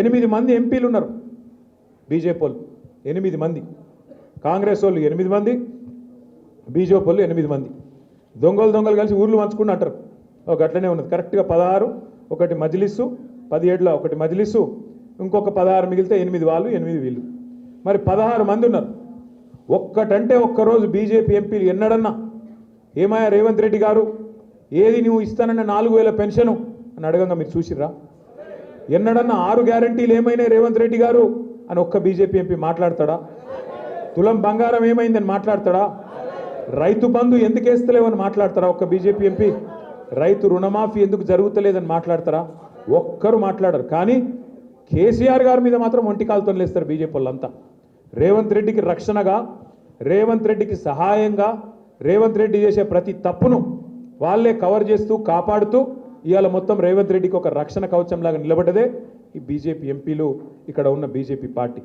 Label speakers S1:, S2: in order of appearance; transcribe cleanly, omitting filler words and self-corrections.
S1: 8 మంది ఎంపీలు ఉన్నారు బీజేపీ వాళ్ళు 8 మంది, కాంగ్రెస్ వాళ్ళు 8 మంది, బీజేపీ వాళ్ళు 8 మంది. దొంగలు కలిసి ఊర్లు పంచుకుని అంటారు. ఒక అట్లనే ఉన్నది కరెక్ట్గా 16, ఒకటి మజ్లిస్సు, 17లో ఒకటి మజ్లిస్సు, ఇంకొక 16 మిగిలితే 8 వాళ్ళు 8 వీళ్ళు. మరి 16 మంది ఉన్నారు. ఒక్కటంటే ఒక్కరోజు బీజేపీ ఎంపీలు ఎన్నడన్నా ఏమయ్యా రేవంత్ రెడ్డి గారు ఏది నువ్వు ఇస్తానన్న 4000 పెన్షను అని అడగంగా మీరు చూసిర్రా? ఎన్నడన్నా 6 గ్యారంటీలు ఏమైనా రేవంత్ రెడ్డి గారు అని ఒక్క బీజేపీ ఎంపీ మాట్లాడతాడా? తులం బంగారం ఏమైందని మాట్లాడతాడా? రైతు బంధు ఎందుకు వేస్తలేవని మాట్లాడతారా ఒక్క బీజేపీ ఎంపీ? రైతు రుణమాఫీ ఎందుకు జరుగుతలేదని మాట్లాడతారా? ఒక్కరు మాట్లాడరు. కానీ కేసీఆర్ గారి మీద మాత్రం ఒంటికాలతో లేస్తారు బీజేపీ వాళ్ళంతా. రేవంత్ రెడ్డికి రక్షణగా, రేవంత్ రెడ్డికి సహాయంగా, రేవంత్ రెడ్డి చేసే ప్రతి తప్పును వాళ్ళే కవర్ చేస్తూ కాపాడుతూ ఇవాళ మొత్తం రేవంత్ రెడ్డికి ఒక రక్షణ కవచంలాగా నిలబడ్డదే ఈ బీజేపీ ఎంపీలు, ఇక్కడ ఉన్న బీజేపీ పార్టీ.